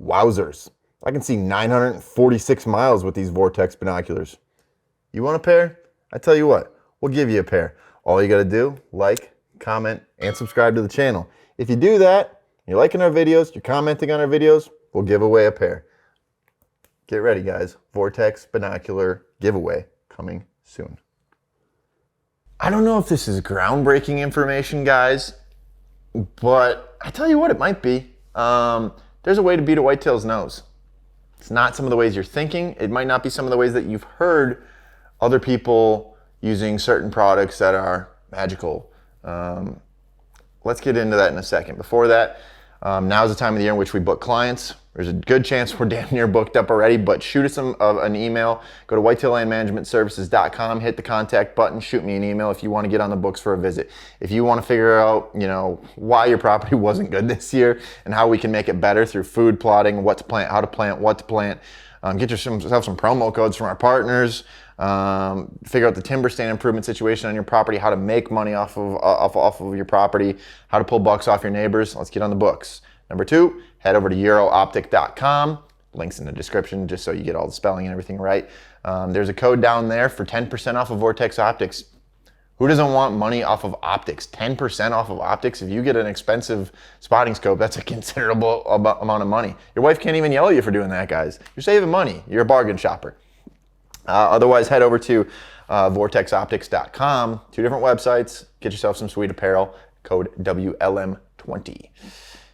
Wowzers. I can see 946 miles with these Vortex binoculars. You want a pair? I tell you what, we'll give you a pair. All you gotta do, like, comment, and subscribe to the channel. If you do that, you're liking our videos, you're commenting on our videos, we'll give away a pair. Get ready, guys. Vortex binocular giveaway coming soon. I don't know if this is groundbreaking information, guys, but I tell you what, it might be. There's a way to beat a whitetail's nose. It's not some of the ways you're thinking. It might not be some of the ways that you've heard other people using certain products that are magical. Let's get into that in a second. Before that, now's the time of the year in which we book clients. There's a good chance we're damn near booked up already, but shoot us an email. Go to whitetaillandmanagementservices.com, hit the contact button, shoot me an email if you want to get on the books for a visit. If you want to figure out, why your property wasn't good this year and how we can make it better through food plotting, what to plant, how to plant, what to plant, get yourself some promo codes from our partners, figure out the timber stand improvement situation on your property, how to make money off of your property, how to pull bucks off your neighbors. Let's get on the books. Number 2, head over to eurooptic.com. Links in the description just so you get all the spelling and everything right. There's a code down there for 10% off of Vortex optics. Who doesn't want money off of optics? 10% off of optics. If you get an expensive spotting scope, that's a considerable amount of money. Your wife can't even yell at you for doing that, guys. You're saving money. You're a bargain shopper. Otherwise, head over to vortexoptics.com. 2 different websites. Get yourself some sweet apparel. Code WLM20.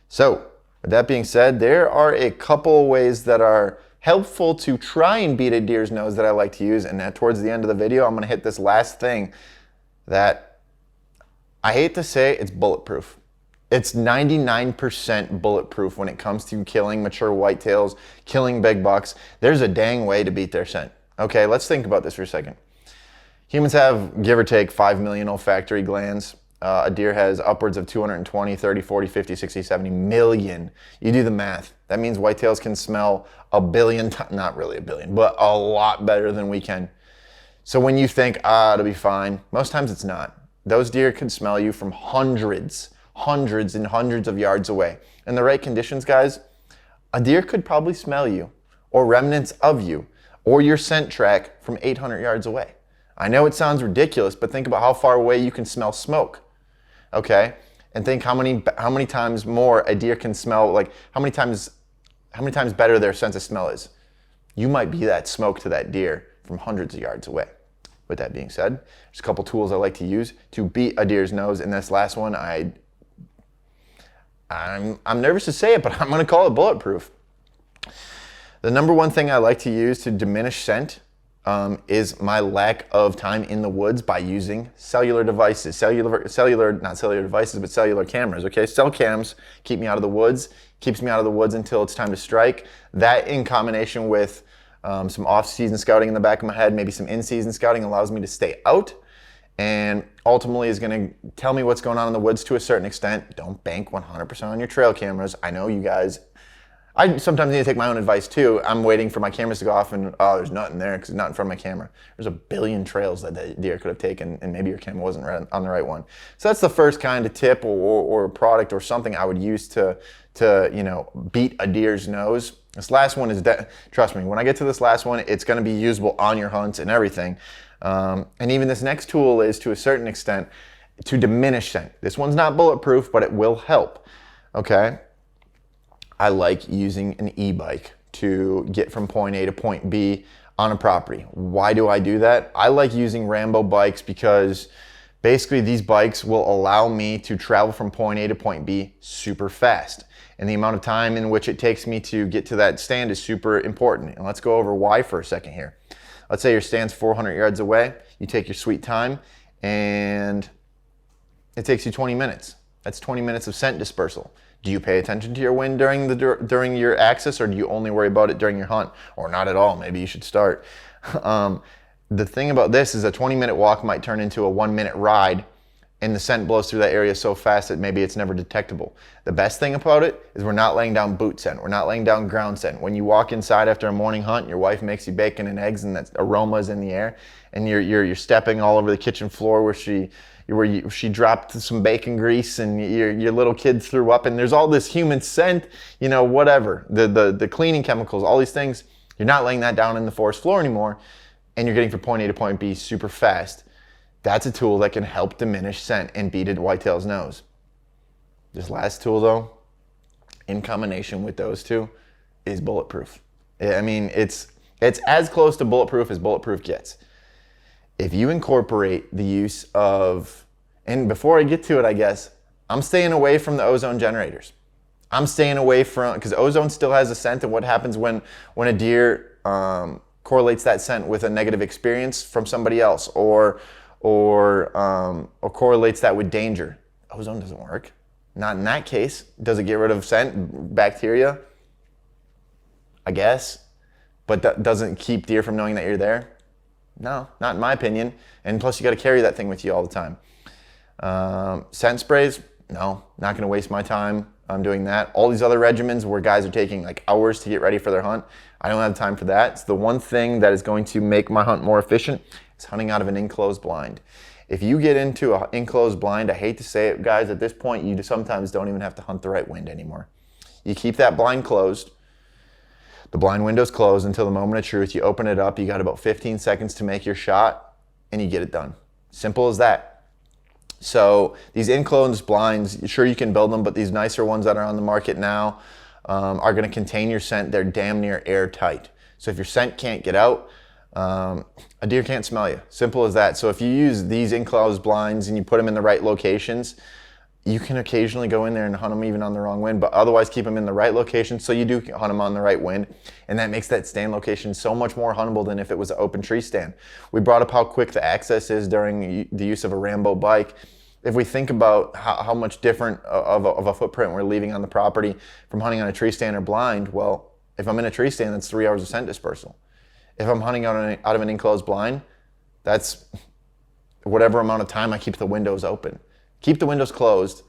So, with that being said, there are a couple ways that are helpful to try and beat a deer's nose that I like to use. And towards the end of the video, I'm going to hit this last thing that I hate to say, it's bulletproof. It's 99% bulletproof when it comes to killing mature whitetails, killing big bucks. There's a dang way to beat their scent. Okay, let's think about this for a second. Humans have, give or take, 5 million olfactory glands. A deer has upwards of 220, 30, 40, 50, 60, 70 million. You do the math. That means whitetails can smell a billion, not really a billion, but a lot better than we can. So when you think, it'll be fine, most times it's not. Those deer could smell you from hundreds and hundreds of yards away. In the right conditions, guys, a deer could probably smell you, or remnants of you, or your scent track from 800 yards away. I know it sounds ridiculous, but think about how far away you can smell smoke. Okay, and think how many times more a deer can smell, like how many times better their sense of smell is. You might be that smoke to that deer from hundreds of yards away. With that being said, there's a couple tools I like to use to beat a deer's nose, and this last one, I'm nervous to say it, but I'm going to call it bulletproof. The number one thing I like to use to diminish scent is my lack of time in the woods by using cellular devices. Not cellular devices, but cellular cameras, okay? Cell cams keep me out of the woods, keeps me out of the woods until it's time to strike. That in combination with some off-season scouting in the back of my head, maybe some in-season scouting, allows me to stay out and ultimately is going to tell me what's going on in the woods to a certain extent. Don't bank 100% on your trail cameras. I know you guys, I sometimes need to take my own advice too. I'm waiting for my cameras to go off and, there's nothing there because it's not in front of my camera. There's a billion trails that the deer could have taken and maybe your camera wasn't right on the right one. So that's the first kind of tip or product or something I would use to beat a deer's nose. This last one is, trust me, when I get to this last one, it's going to be usable on your hunts and everything. And even this next tool is, to a certain extent, to diminish scent. This one's not bulletproof, but it will help, okay? I like using an e-bike to get from point A to point B on a property. Why do I do that? I like using Rambo bikes because basically these bikes will allow me to travel from point A to point B super fast. And the amount of time in which it takes me to get to that stand is super important. And let's go over why for a second here. Let's say your stand's 400 yards away. You take your sweet time and it takes you 20 minutes. That's 20 minutes of scent dispersal. Do you pay attention to your wind during your access, or do you only worry about it during your hunt? Or not at all, maybe you should start. The thing about this is a 20-minute walk might turn into a 1-minute ride, and the scent blows through that area so fast that maybe it's never detectable. The best thing about it is we're not laying down boot scent. We're not laying down ground scent. When you walk inside after a morning hunt, your wife makes you bacon and eggs and that aroma is in the air, and you're stepping all over the kitchen floor where she dropped some bacon grease and your little kid threw up, and there's all this human scent, you know, whatever, the cleaning chemicals, all these things. You're not laying that down in the forest floor anymore, and you're getting from point A to point B super fast. That's a tool that can help diminish scent and beat a whitetail's nose. This last tool though, in combination with those two, is bulletproof. I mean, it's as close to bulletproof as bulletproof gets. If you incorporate the use of, and before I get to it, I guess, I'm staying away from the ozone generators. I'm staying away from, because ozone still has a scent, and what happens when a deer correlates that scent with a negative experience from somebody else, or correlates that with danger. Ozone doesn't work. Not in that case. Does it get rid of scent, bacteria? I guess. But that doesn't keep deer from knowing that you're there? No, not in my opinion. And plus you got to carry that thing with you all the time. Scent sprays? No, not going to waste my time doing that. All these other regimens where guys are taking like hours to get ready for their hunt, I don't have time for that. It's the one thing that is going to make my hunt more efficient is hunting out of an enclosed blind. If you get into an enclosed blind, I hate to say it, guys, at this point, you sometimes don't even have to hunt the right wind anymore. You keep that blind closed. The blind window's closed until the moment of truth. You open it up. You got about 15 seconds to make your shot, and you get it done. Simple as that. So these enclosed blinds, sure you can build them, but these nicer ones that are on the market now are going to contain your scent. They're damn near airtight. So if your scent can't get out, a deer can't smell you. Simple as that. So if you use these enclosed blinds and you put them in the right locations, you can occasionally go in there and hunt them even on the wrong wind, but otherwise keep them in the right location so you do hunt them on the right wind. And that makes that stand location so much more huntable than if it was an open tree stand. We brought up how quick the access is during the use of a Rambo bike. If we think about how much different of a footprint we're leaving on the property from hunting on a tree stand or blind, well, if I'm in a tree stand, that's 3 hours of scent dispersal. If I'm hunting out of an enclosed blind, that's whatever amount of time I keep the windows open. Keep the windows closed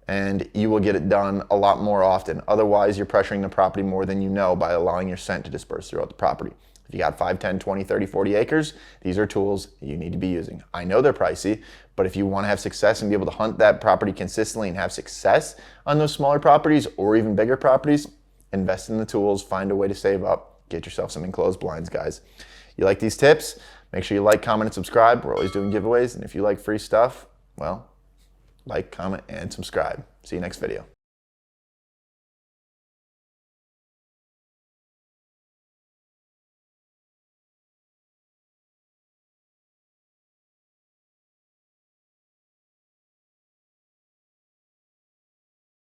and you will get it done a lot more often. Otherwise, you're pressuring the property more than you know by allowing your scent to disperse throughout the property. If you got 5, 10, 20, 30, 40 acres, these are tools you need to be using. I know they're pricey, but if you want to have success and be able to hunt that property consistently and have success on those smaller properties or even bigger properties, invest in the tools, find a way to save up, get yourself some enclosed blinds, guys. You like these tips? Make sure you like, comment, and subscribe. We're always doing giveaways, and if you like free stuff, well, like, comment, and subscribe. See you next video.